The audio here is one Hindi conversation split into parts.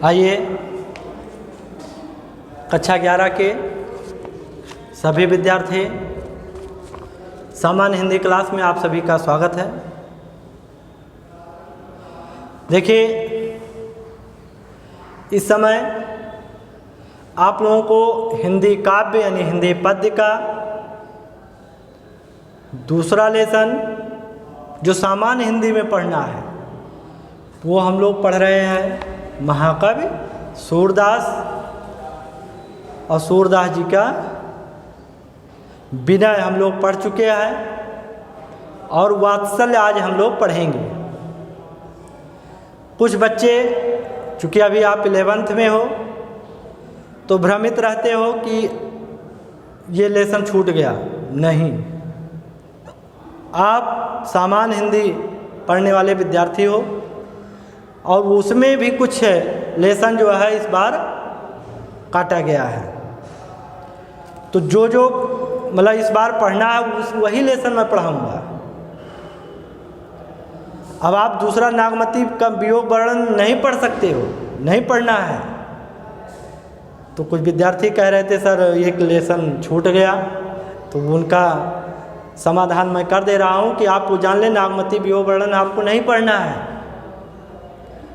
आइए कक्षा 11 के सभी विद्यार्थी सामान्य हिंदी क्लास में आप सभी का स्वागत है। देखिए, इस समय आप लोगों को हिंदी काव्य यानी हिंदी पद्य का दूसरा लेसन जो सामान्य हिंदी में पढ़ना है वो हम लोग पढ़ रहे हैं। महाकवि सूरदास और सूरदास जी का विनय हम लोग पढ़ चुके हैं और वात्सल्य आज हम लोग पढ़ेंगे। कुछ बच्चे चूँकि अभी आप 11th में हो तो भ्रमित रहते हो कि ये लेसन छूट गया। नहीं, आप सामान्य हिंदी पढ़ने वाले विद्यार्थी हो और उसमें भी कुछ लेसन जो है इस बार काटा गया है। तो जो मतलब इस बार पढ़ना है वही लेसन मैं पढ़ाऊँगा। अब आप दूसरा नागमती का वियोग वर्णन नहीं पढ़ सकते हो, नहीं पढ़ना है। तो कुछ विद्यार्थी कह रहे थे सर एक लेसन छूट गया, तो उनका समाधान मैं कर दे रहा हूँ कि आप जान लें नागमती वियोग वर्णन आपको नहीं पढ़ना है।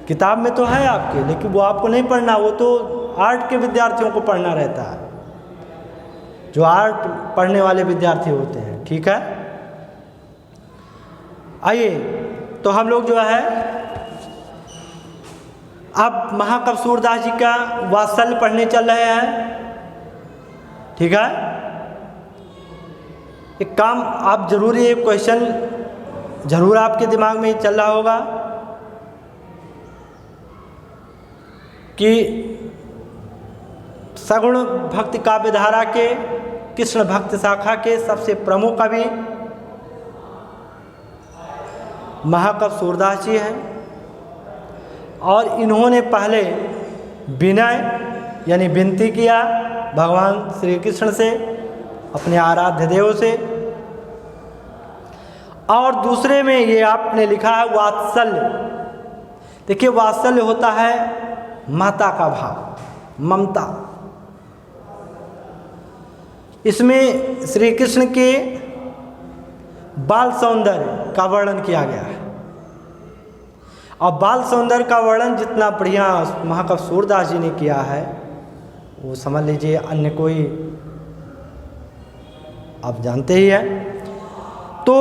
किताब में तो है आपके, लेकिन वो आपको नहीं पढ़ना, वो तो आर्ट के विद्यार्थियों को पढ़ना रहता है, जो आर्ट पढ़ने वाले विद्यार्थी होते हैं। ठीक है, आइए तो हम लोग जो है अब महाकवि सूरदास जी का वात्सल्य पढ़ने चल रहे हैं। ठीक है, एक काम आप जरूर, ये क्वेश्चन जरूर आपके दिमाग में चल रहा होगा कि सगुण भक्ति काव्य धारा के कृष्ण भक्त शाखा के सबसे प्रमुख कवि महाकवि सूरदास जी हैं और इन्होंने पहले विनय यानी विनती किया भगवान श्री कृष्ण से, अपने आराध्य देव से, और दूसरे में ये आपने लिखा है वात्सल्य। देखिए, वात्सल्य होता है माता का भाव, ममता। इसमें श्री कृष्ण के बाल सौंदर्य का वर्णन किया गया है और बाल सौंदर्य का वर्णन जितना बढ़िया महाकवि सूरदास जी ने किया है वो समझ लीजिए अन्य कोई आप जानते ही हैं। तो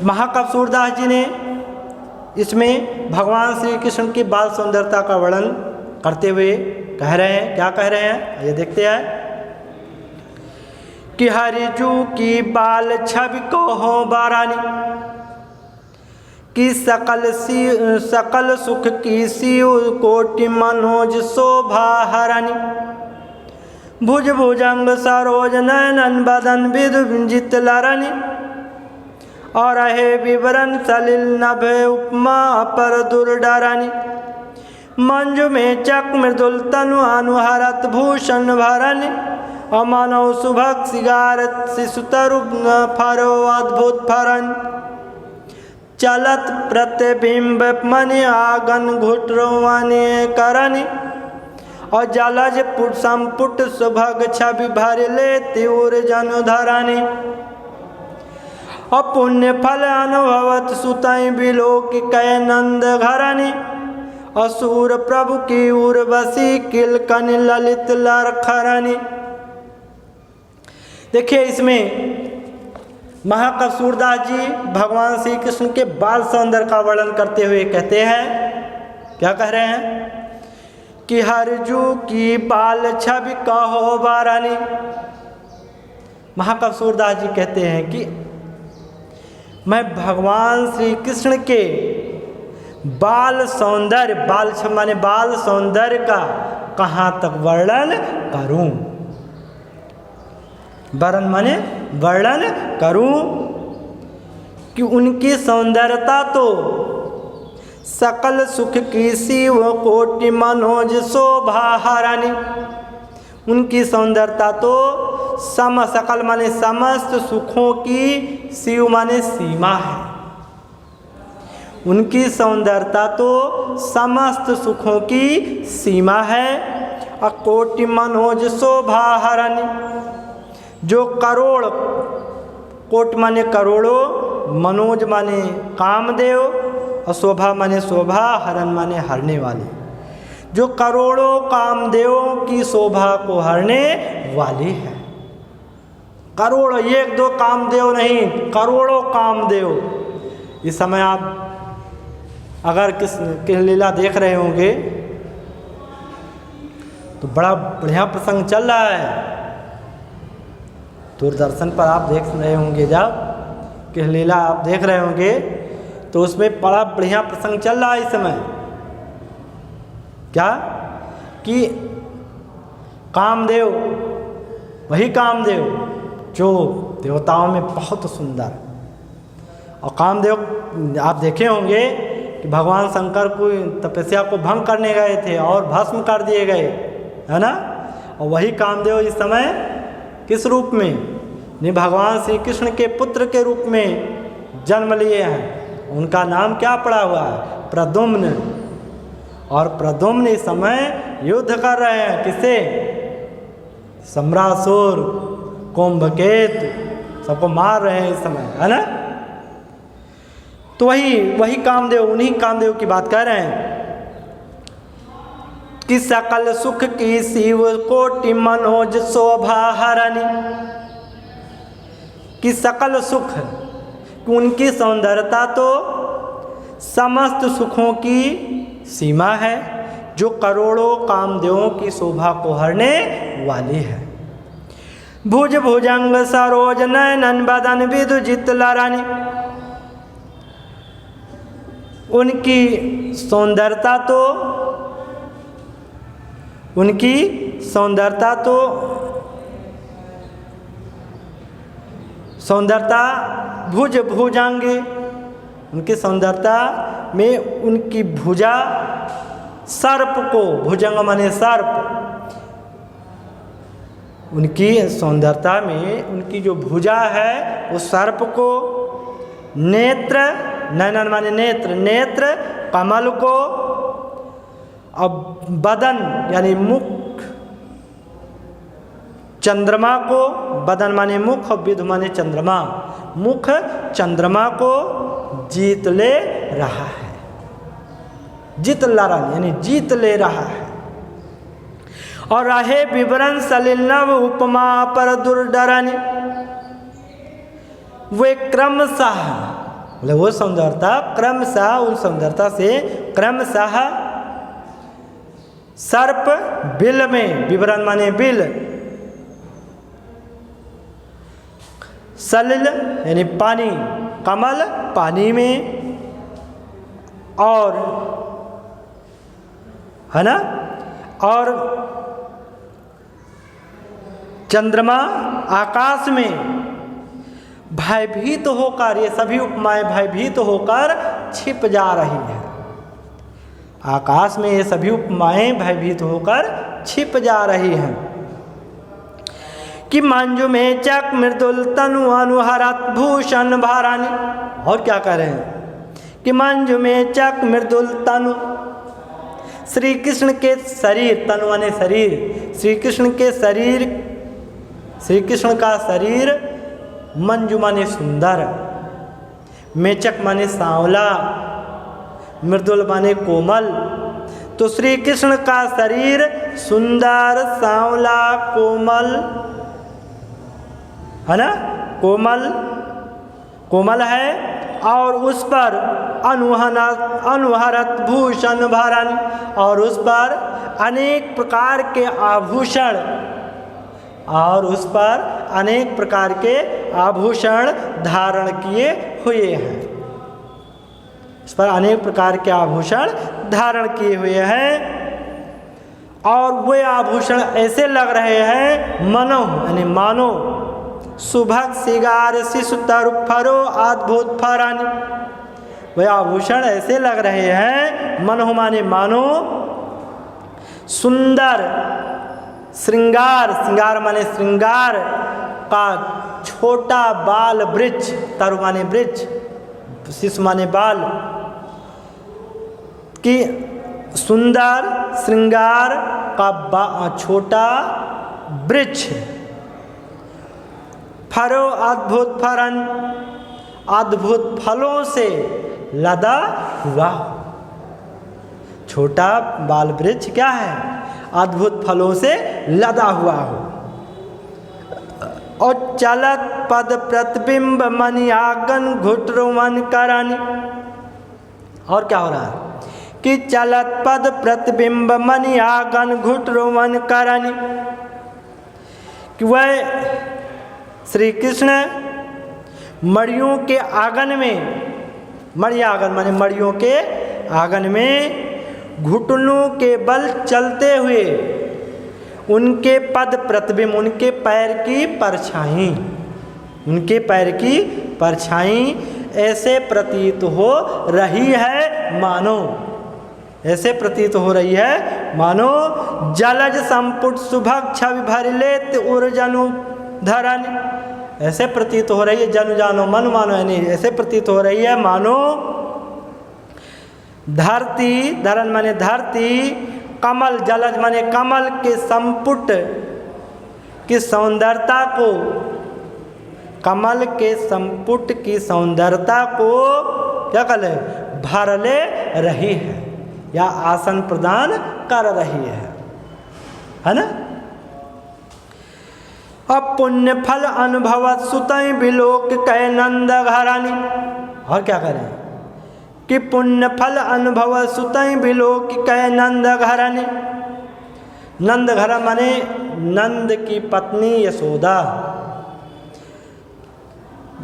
महाकवि सूरदास जी ने इसमें भगवान श्री कृष्ण की बाल सौंदर्यता का वर्णन करते हुए कह रहे हैं, क्या कह रहे हैं ये देखते हैं कि हरिजू की बाल छवि को हो बारानी कि सकल सुख की सिउ कोटि मनोज शोभा हरानी भुज भुजंग सरोज नयनन बदन विदुजित लरनी और रहे विवरण सलिल नभे उपमा पर दुर्डरानी मंजु में चक मृदुल तनु अनुहरत भूषण भरनी अमानव सुभग सिगारत शिशुतरु फरो अद्भुत फरन चलत प्रतिबिंब मनि आगन घुटरवानी करनी और जलज पुट संपुट सुभग छवि भर ले तीव्र जनु धरानी पुण्य फल अनुभवत सुतई बिलोक कै नंद घरानी असुर प्रभु की उर्वशी किलकन ललित लरखरानी। देखिए, इसमें महाकवि सूरदास जी भगवान श्री कृष्ण के बाल सौंदर्य का वर्णन करते हुए कहते हैं, क्या कह रहे हैं कि हरजू की बाल छवि कहो बारानी। महाकवि सूरदास जी कहते हैं कि मैं भगवान श्री कृष्ण के बाल सौंदर्य, बाल माने बाल सौंदर्य का कहाँ तक वर्णन करूं, वर्णन माने वर्णन करूं कि उनकी सौंदर्यता तो सकल सुख की शिव कोटि मनोज शोभा हरानी। उनकी सौंदर्यता तो सकल माने समस्त सुखों की शिव माने सीमा है। उनकी सौंदर्यता तो समस्त सुखों की सीमा है। अकोटि मनोज शोभा हरण, जो करोड़, कोट माने करोड़ों, मनोज माने कामदेव, और शोभा माने शोभा, हरण माने हरने वाले, जो करोड़ों कामदेवों की शोभा को हरने वाली है। करोड़, एक दो कामदेव नहीं, करोड़ों कामदेव। इस समय आप अगर किस लीला देख रहे होंगे तो बड़ा बढ़िया प्रसंग चल रहा है। दूरदर्शन पर आप देख रहे होंगे, जब किस लीला आप देख रहे होंगे तो उसमें बड़ा बढ़िया प्रसंग चल रहा है इस समय। क्या कि कामदेव, वही कामदेव जो देवताओं में बहुत सुंदर, और कामदेव आप देखे होंगे कि भगवान शंकर को तपस्या को भंग करने गए थे और भस्म कर दिए गए, है ना। और वही कामदेव इस समय किस रूप में, ने भगवान श्री कृष्ण के पुत्र के रूप में जन्म लिए हैं। उनका नाम क्या पड़ा हुआ है? प्रद्युम्न। और प्रद्युम्न इस समय युद्ध कर रहे हैं, किससे? सम्रासुर, कुंभकेतु, सबको मार रहे हैं इस समय, है ना। तो वही कामदेव, उन्हीं कामदेव की बात कर रहे हैं कि सकल सुख की शिव कोटि मनोज शोभा हरणी, कि सकल सुख, उनकी सौंदर्यता तो समस्त सुखों की सीमा है, जो करोड़ों कामदेवों की शोभा को हरने वाली है। भुज भुजंग सरोज नयनन बदन विदुजित लरानी, उनकी सौंदर्यता तो, उनकी सौंदर्यता तो, सौंदर्यता भुज भुजंगी, उनकी सौंदर्यता में उनकी भुजा सर्प को, भुजंग माने सर्प, उनकी सौंदर्यता में उनकी जो भुजा है वो सर्प को, नेत्र, नयनन माने नेत्र, नेत्र कमल को, अब बदन यानी मुख चंद्रमा को, बदन माने मुख और विधु माने चंद्रमा, मुख चंद्रमा को जीत ले रहा है। जीत लरन यानी जीत ले रहा है। और रहे विवरण सलिल नव उपमा पर दुर्डरन, वे क्रमशः, बोले वो सौंदर्यता क्रमशः, उन सौंदर्यता से क्रमशः सर्प बिल में, विवरण माने बिल, सलिल यानी पानी, कमल पानी में, और है ना, और चंद्रमा आकाश में भयभीत होकर, ये सभी उपमाएं भयभीत होकर छिप जा रही हैं। आकाश में ये सभी उपमाएं भयभीत होकर छिप जा रही हैं। कि मंजु में चक मृदुल तनु अनुहरत भूषण भारानी, और क्या कह रहे हैं कि मंजु में चक मृदुल तनु, श्री कृष्ण के शरीर, तनु माने शरीर, श्री कृष्ण के शरीर, श्री कृष्ण का शरीर मंजु माने सुंदर, मेचक माने सांवला, मृदुल माने कोमल। तो श्री कृष्ण का शरीर सुंदर, सांवला, कोमल, है ना, कोमल है, और उस पर अनुहरत भूषण भरण, और उस पर अनेक प्रकार के आभूषण, और उस पर अनेक प्रकार के आभूषण धारण किए हुए हैं, उस पर अनेक प्रकार के आभूषण धारण किए हुए हैं। और वे आभूषण ऐसे लग रहे हैं मनो यानी मानो सुभग सिगार शिशु तरुफरो अद्भुत फरन, वे आभूषण ऐसे लग रहे हैं मनो माने मानो, सुंदर श्रृंगार, श्रृंगार माने श्रृंगार का छोटा बाल वृक्ष, तरु माने वृक्ष, शिशु माने बाल, कि सुंदर श्रृंगार का छोटा वृक्ष, फरो अद्भुत फरन, अद्भुत फलों से लदा हुआ। छोटा बाल वृक्ष क्या है? अद्भुत फलों से लदा हुआ हो। और चलत पद प्रतिबिंब मनियागन घुटरुवन करन। और क्या हो रहा है कि चलत पद प्रतिबिंब मनियागन घुटरुवन करन, कि वह श्री कृष्ण मड़ियों के आंगन में, मणियागन माने मड़ियों के आंगन में घुटनों के बल चलते हुए उनके पद प्रतिबिंब, उनके पैर की परछाई, उनके पैर की परछाई ऐसे प्रतीत हो रही है मानो, ऐसे प्रतीत हो रही है मानो जलज संपुट सुभग छवि भर लेत उर्जनु धरन। ऐसे प्रतीत हो रही है, जन जानो मन मानो, यानी ऐसे प्रतीत हो रही है मानो धरती, धरन माने धरती, कमल, जलज माने कमल के संपुट की सौंदर्यता को, कमल के संपुट की सौंदर्यता को क्या कर ले, भर ले रही है या आसन प्रदान कर रही है ना। अब पुण्य फल अनुभवत सुतई बिलोक कै नंद घरानी। और क्या करें कि पुण्य फल अनुभव सुतई बिलोक कै नंद घरानी। नंद घर माने नंद की पत्नी यशोदा,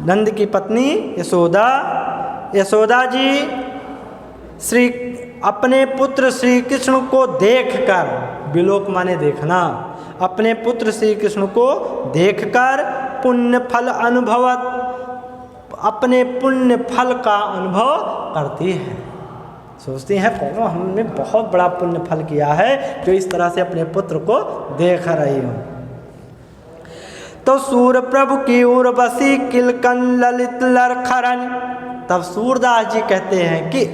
नंद की पत्नी यशोदा, यशोदा जी श्री अपने पुत्र श्री कृष्ण को देखकर, बिलोक माने देखना, अपने पुत्र श्री कृष्ण को देखकर पुण्य फल अनुभवत, अपने पुण्य फल का अनुभव करती है। सोचती हैं कौन हमने बहुत बड़ा पुण्य फल किया है जो इस तरह से अपने पुत्र को देख रही हूँ। तो सूर प्रभु की उर्वशी किलकन ललित लरखरन। तब सूरदास जी कहते हैं कि,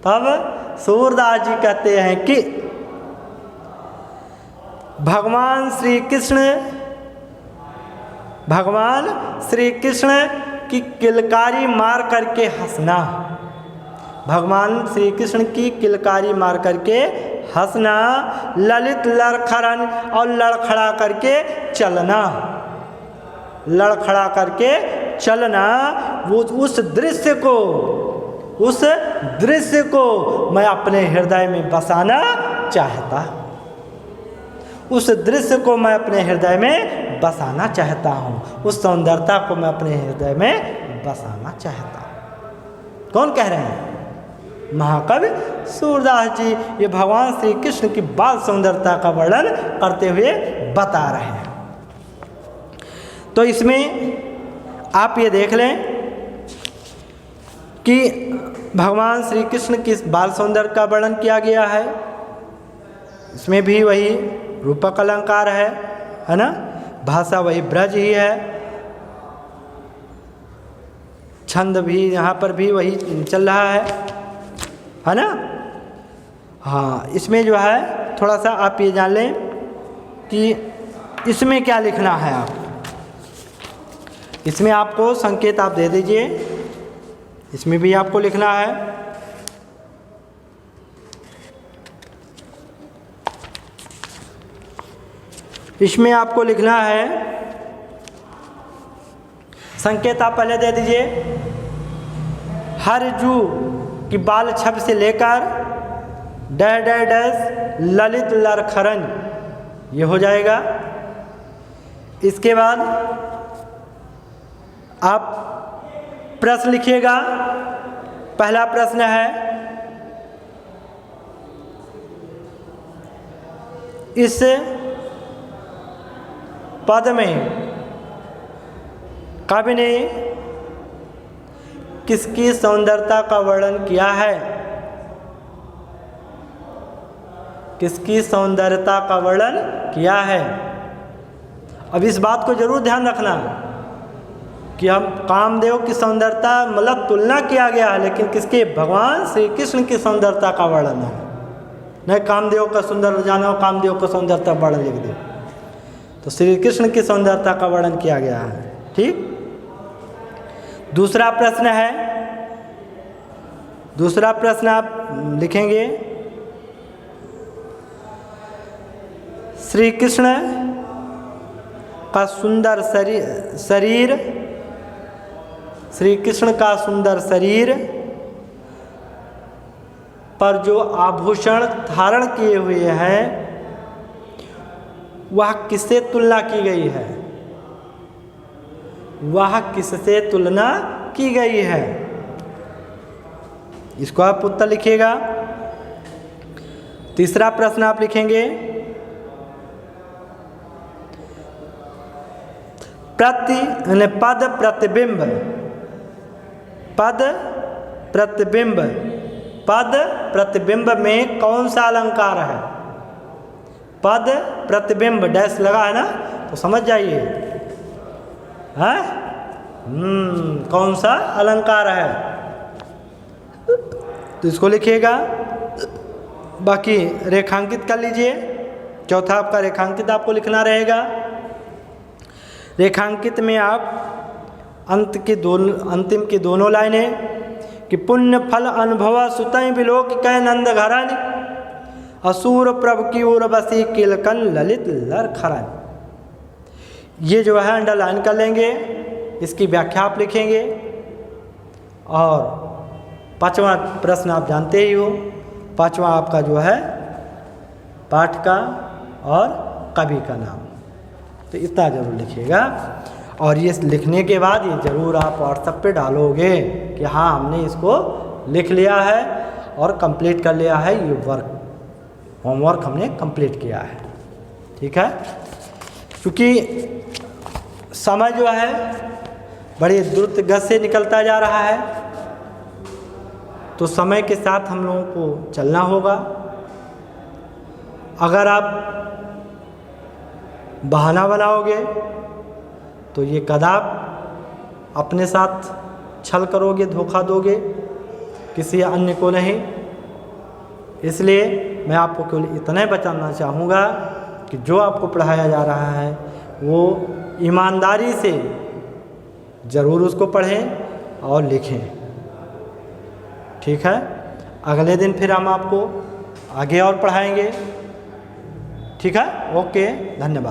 तब सूरदास जी कहते हैं कि भगवान श्री कृष्ण, भगवान श्री कृष्ण की किलकारी मार करके हंसना, भगवान श्री कृष्ण की किलकारी मार करके हंसना, ललित लड़खड़न और लड़खड़ा करके चलना, लड़खड़ा करके चलना, वो उस दृश्य को, उस दृश्य को मैं अपने हृदय में बसाना चाहता, उस दृश्य को मैं अपने हृदय में बसाना चाहता हूँ, उस सौंदर्यता को मैं अपने हृदय में बसाना चाहता हूँ। कौन कह रहे हैं? महाकवि सूरदास जी ये भगवान श्री कृष्ण की बाल सौंदर्यता का वर्णन करते हुए बता रहे हैं। तो इसमें आप ये देख लें कि भगवान श्री कृष्ण की बाल सौंदर्य का वर्णन किया गया है, इसमें भी वही रूपक अलंकार है ना, भाषा वही ब्रज ही है, छंद भी यहाँ पर भी वही चल रहा है ना। हाँ, इसमें जो है थोड़ा सा आप ये जान लें कि इसमें क्या लिखना है। आप इसमें आपको संकेत आप दे दीजिए, इसमें भी आपको लिखना है। इसमें आपको लिखना है, संकेत आप पहले दे दीजिए, हर जू की बाल छब से लेकर डह डह डस ललित लरखरन, ये हो जाएगा। इसके बाद आप प्रश्न लिखिएगा। पहला प्रश्न है, इस पद में कवि ने किसकी सौंदर्यता का वर्णन किया है? किसकी सौंदर्यता का वर्णन किया है? अब इस बात को जरूर ध्यान रखना कि हम कामदेव की सौंदर्यता मतलब तुलना किया गया है, लेकिन किसके, भगवान श्री कृष्ण की सौंदर्यता का वर्णन है। नहीं कामदेव का सुंदर जानो, कामदेव का सौंदर्यता वर्णन लिख दो, तो श्री कृष्ण की सौंदर्यता का वर्णन किया गया है। ठीक। दूसरा प्रश्न आप लिखेंगे, श्री कृष्ण का सुंदर शरीर, श्री कृष्ण का सुंदर शरीर पर जो आभूषण धारण किए हुए हैं वह किससे तुलना की गई है, वह किससे तुलना की गई है। इसको आप उत्तर लिखिएगा। तीसरा प्रश्न आप लिखेंगे, पद प्रतिबिंब में कौन सा अलंकार है। पद प्रतिबिंब डैश लगा है ना, तो समझ जाइए है कौन सा अलंकार है, तो इसको लिखिएगा। बाकी रेखांकित कर लीजिए। चौथा आपका रेखांकित आपको लिखना रहेगा। रेखांकित में आप अंतिम की दोनों लाइनें कि पुण्य फल अनुभव सुतई विलोक कै नंद घरन, असुर प्रभु की ओर बसी किलकन ललित लर खरन। ये जो है अंडरलाइन कर लेंगे, इसकी व्याख्या आप लिखेंगे। और पांचवा प्रश्न आप जानते ही हो, पांचवा आपका जो है पाठ का और कवि का नाम, तो इतना जरूर लिखिएगा। और ये लिखने के बाद ये ज़रूर आप व्हाट्सएप पे डालोगे कि हाँ हमने इसको लिख लिया है और कंप्लीट कर लिया है, ये होमवर्क हमने कंप्लीट किया है। ठीक है, क्योंकि समय जो है बड़ी द्रुत गति से निकलता जा रहा है, तो समय के साथ हम लोगों को चलना होगा। अगर आप बहाना बनाओगे तो ये कदाप अपने साथ छल करोगे, धोखा दोगे, किसी अन्य को नहीं। इसलिए मैं आपको केवल इतना ही बताना चाहूँगा कि जो आपको पढ़ाया जा रहा है वो ईमानदारी से ज़रूर उसको पढ़ें और लिखें। ठीक है, अगले दिन फिर हम आपको आगे और पढ़ाएंगे। ठीक है, ओके, धन्यवाद।